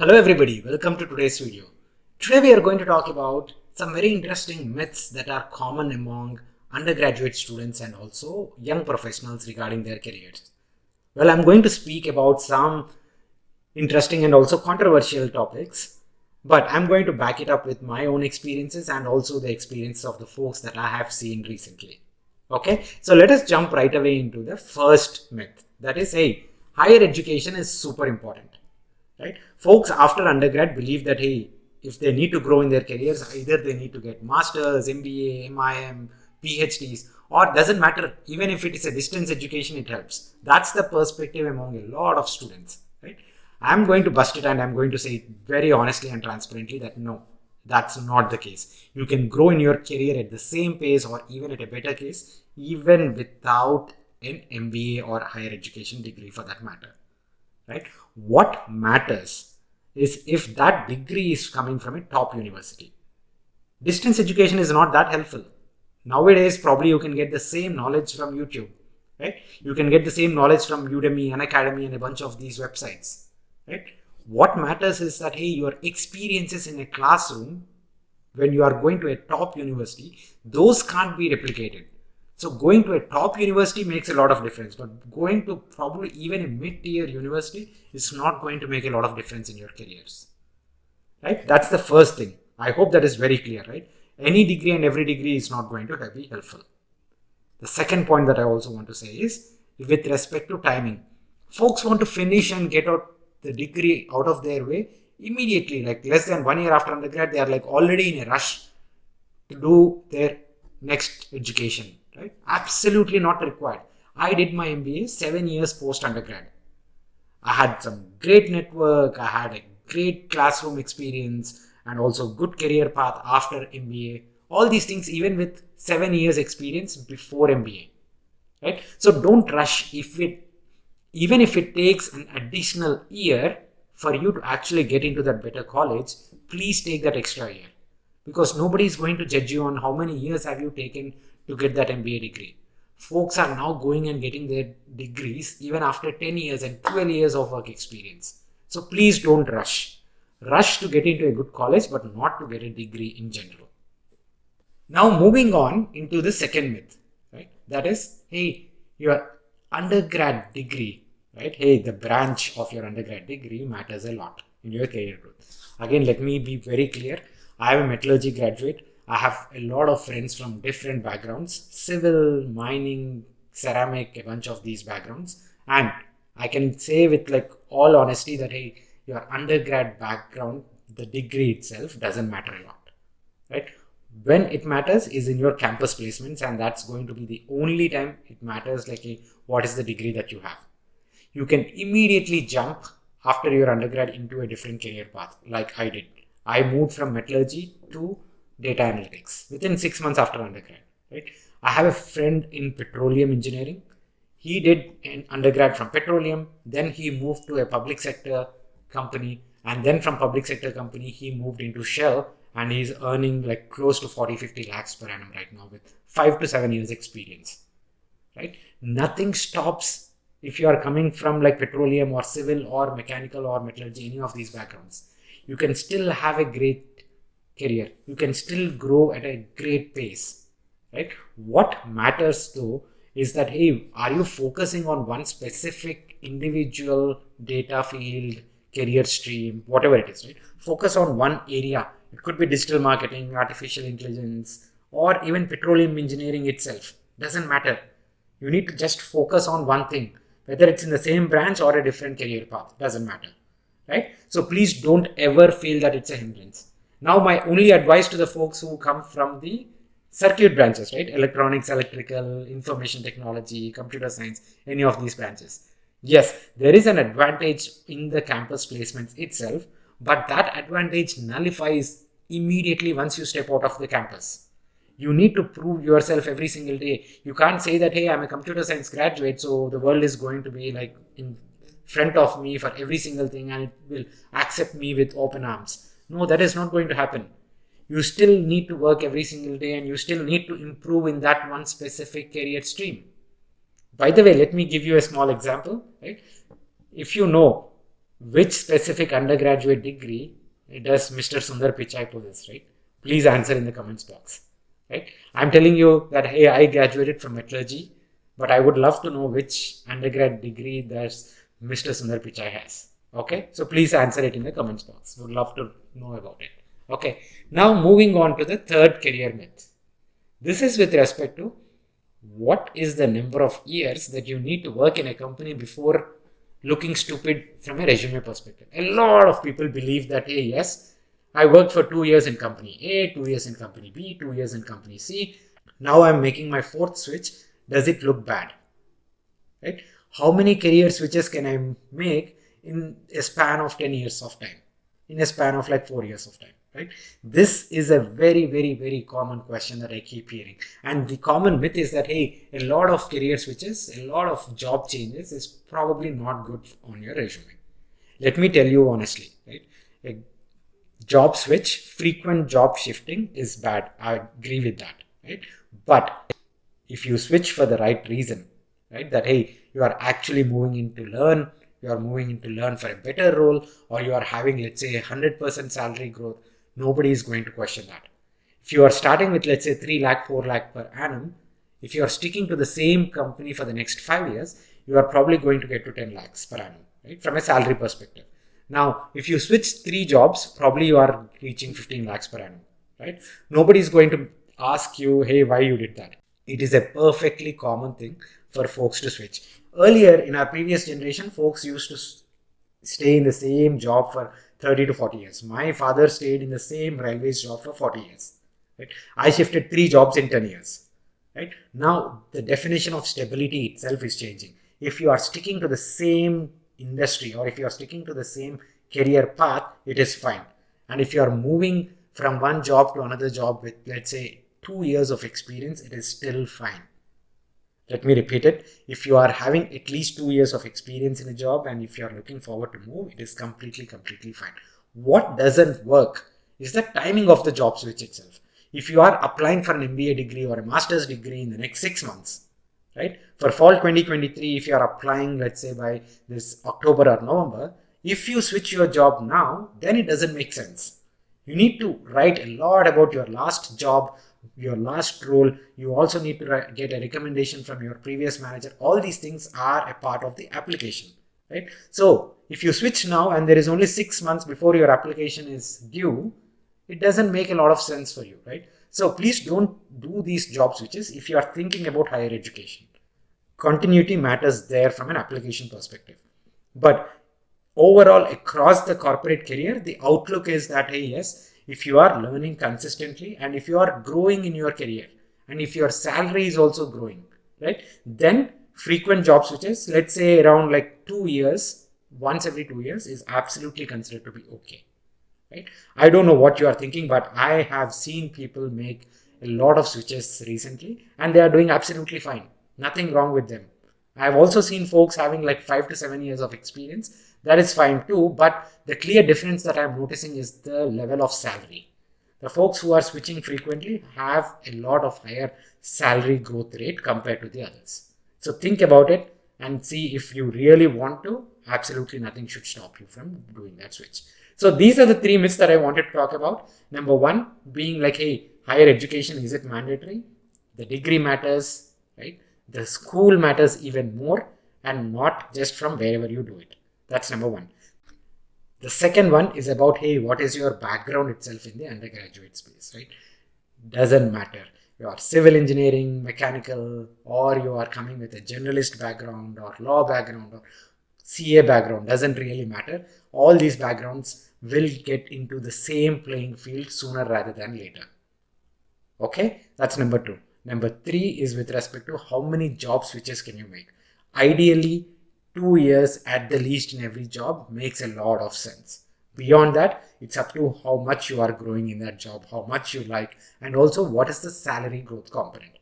Hello everybody, welcome to today's video. Today we are going to talk about some very interesting myths that are common among undergraduate students and also young professionals regarding their careers. Well, I'm going to speak about some interesting and also controversial topics, but I'm going to back it up with my own experiences and also the experience of the folks that I have seen recently. Okay, so let us jump right away into the first myth. That is, hey, higher education is super important. Right? Folks after undergrad believe that, hey, if they need to grow in their careers, either they need to get masters, MBA, MIM, PhDs, or doesn't matter, even if it is a distance education, it helps. That's the perspective among a lot of students. Right? I'm going to bust it and I'm going to say it very honestly and transparently that no, that's not the case. You can grow in your career at the same pace or even at a better case, even without an MBA or higher education degree for that matter. Right? What matters is if that degree is coming from a top university. Distance education is not that helpful. Nowadays, probably you can get the same knowledge from YouTube. Right? You can get the same knowledge from Udemy, Unacademy, and a bunch of these websites. Right? What matters is that, hey, your experiences in a classroom when you are going to a top university, those can't be replicated. So going to a top university makes a lot of difference, but going to probably even a mid-tier university is not going to make a lot of difference in your careers. Right? That's the first thing. I hope that is very clear, right? Any degree and every degree is not going to be helpful. The second point that I also want to say is with respect to timing. Folks want to finish and get out the degree out of their way immediately, like less than 1 year after undergrad, they are like already in a rush to do their next education. Right? Absolutely not required. I did my MBA 7 years post undergrad. I had some great network, I had a great classroom experience and also good career path after MBA. All these things even with 7 years experience before MBA. Right? So don't rush even if it takes an additional year for you to actually get into that better college, please take that extra year. Because nobody is going to judge you on how many years have you taken to get that MBA degree. Folks are now going and getting their degrees even after 10 years and 12 years of work experience. So please don't rush. Rush to get into a good college, but not to get a degree in general. Now moving on into the second myth, right? That is, hey, your undergrad degree, right? Hey, the branch of your undergrad degree matters a lot in your career growth. Again, let me be very clear. I am a metallurgy graduate. I have a lot of friends from different backgrounds, civil, mining, ceramic, a bunch of these backgrounds. And I can say with like all honesty that, hey, your undergrad background, the degree itself doesn't matter a lot, right? When it matters is in your campus placements, and that's going to be the only time it matters, like what is the degree that you have. You can immediately jump after your undergrad into a different career path, like I did. I moved from metallurgy to data analytics within 6 months after undergrad, right? I have a friend in petroleum engineering. He did an undergrad from petroleum, then he moved to a public sector company, and then from public sector company he moved into Shell, and he's earning like close to 40-50 lakhs per annum right now with 5 to 7 years experience. Right? Nothing stops if you are coming from like petroleum or civil or mechanical or metallurgy, any of these backgrounds. You can still have a great career. You can still grow at a great pace. Right? What matters though is that, hey, are you focusing on one specific individual data field, career stream, whatever it is, right? Focus on one area. It could be digital marketing, artificial intelligence, or even petroleum engineering itself. Doesn't matter. You need to just focus on one thing, whether it's in the same branch or a different career path. Doesn't matter, right? So please don't ever feel that it's a hindrance. Now, my only advice to the folks who come from the circuit branches, right? Electronics, electrical, information technology, computer science, any of these branches. Yes, there is an advantage in the campus placements itself, but that advantage nullifies immediately once you step out of the campus. You need to prove yourself every single day. You can't say that, hey, I'm a computer science graduate, so the world is going to be like in front of me for every single thing and it will accept me with open arms. No, that is not going to happen. You still need to work every single day and you still need to improve in that one specific career stream. By the way, let me give you a small example, right? If you know which specific undergraduate degree does Mr. Sundar Pichai possess, right? Please answer in the comments box, right? I'm telling you that, hey, I graduated from metallurgy, but I would love to know which undergrad degree does Mr. Sundar Pichai has. Okay, so please answer it in the comments box. Would love to know about it. Okay, now moving on to the third career myth. This is with respect to what is the number of years that you need to work in a company before looking stupid from a resume perspective. A lot of people believe that, hey, yes, I worked for 2 years in company A, 2 years in company B, 2 years in company C. Now I'm making my fourth switch. Does it look bad? Right? How many career switches can I make in a span of 10 years of time? In a span of like 4 years of time? Right? This is a very, very, very common question that I keep hearing. And the common myth is that, hey, a lot of career switches, a lot of job changes is probably not good on your resume. Let me tell you honestly, right? A job switch, frequent job shifting is bad. I agree with that, right? But if you switch for the right reason, right? That, hey, you are actually moving in to learn, you are moving in to learn for a better role, or you are having, let's say, 100% salary growth, nobody is going to question that. If you are starting with, let's say, 3 lakh, 4 lakh per annum, if you are sticking to the same company for the next 5 years, you are probably going to get to 10 lakhs per annum, right? From a salary perspective. Now, if you switch 3 jobs, probably you are reaching 15 lakhs per annum, right? Nobody is going to ask you, hey, why you did that? It is a perfectly common thing for folks to switch. Earlier in our previous generation, folks used to stay in the same job for 30 to 40 years. My father stayed in the same railways job for 40 years. Right? I shifted 3 jobs in 10 years. Right? Now, the definition of stability itself is changing. If you are sticking to the same industry or if you are sticking to the same career path, it is fine. And if you are moving from one job to another job with, let's say, 2 years of experience, it is still fine. Let me repeat it. If you are having at least 2 years of experience in a job and if you are looking forward to move, it is completely fine. What doesn't work is the timing of the job switch itself. If you are applying for an MBA degree or a master's degree in the next 6 months, right? For fall 2023, if you are applying, let's say by this October or November, if you switch your job now, then it doesn't make sense. You need to write a lot about your last job, your last role. You also need to get a recommendation from your previous manager. All these things are a part of the application, right? So if you switch now and there is only 6 months before your application is due, it doesn't make a lot of sense for you, right? So please don't do these job switches if you are thinking about higher education. Continuity matters there from an application perspective. But overall, across the corporate career, the outlook is that, hey, yes, if you are learning consistently and if you are growing in your career and if your salary is also growing, right, then frequent job switches, let's say around like 2 years, once every 2 years is absolutely considered to be okay, right? I don't know what you are thinking, but I have seen people make a lot of switches recently and they are doing absolutely fine. Nothing wrong with them. I've also seen folks having like 5 to 7 years of experience. That is fine too, but the clear difference that I'm noticing is the level of salary. The folks who are switching frequently have a lot of higher salary growth rate compared to the others. So think about it and see if you really want to. Absolutely nothing should stop you from doing that switch. So these are the 3 myths that I wanted to talk about. Number 1 being like, hey, higher education, is it mandatory? The degree matters, right? The school matters even more and not just from wherever you do it. That's number 1. The second one is about, hey, what is your background itself in the undergraduate space, right? Doesn't matter. You are civil engineering, mechanical, or you are coming with a generalist background or law background or CA background, doesn't really matter. All these backgrounds will get into the same playing field sooner rather than later. Okay, that's number 2. Number 3 is with respect to how many job switches can you make. Ideally, 2 years at the least in every job makes a lot of sense. Beyond that, it's up to how much you are growing in that job, how much you like, and also what is the salary growth component.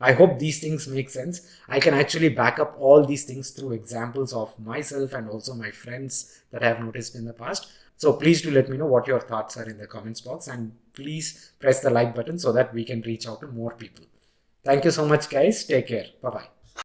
I hope these things make sense. I can actually back up all these things through examples of myself and also my friends that I have noticed in the past. So please do let me know what your thoughts are in the comments box and please press the like button so that we can reach out to more people. Thank you so much, guys. Take care. Bye-bye.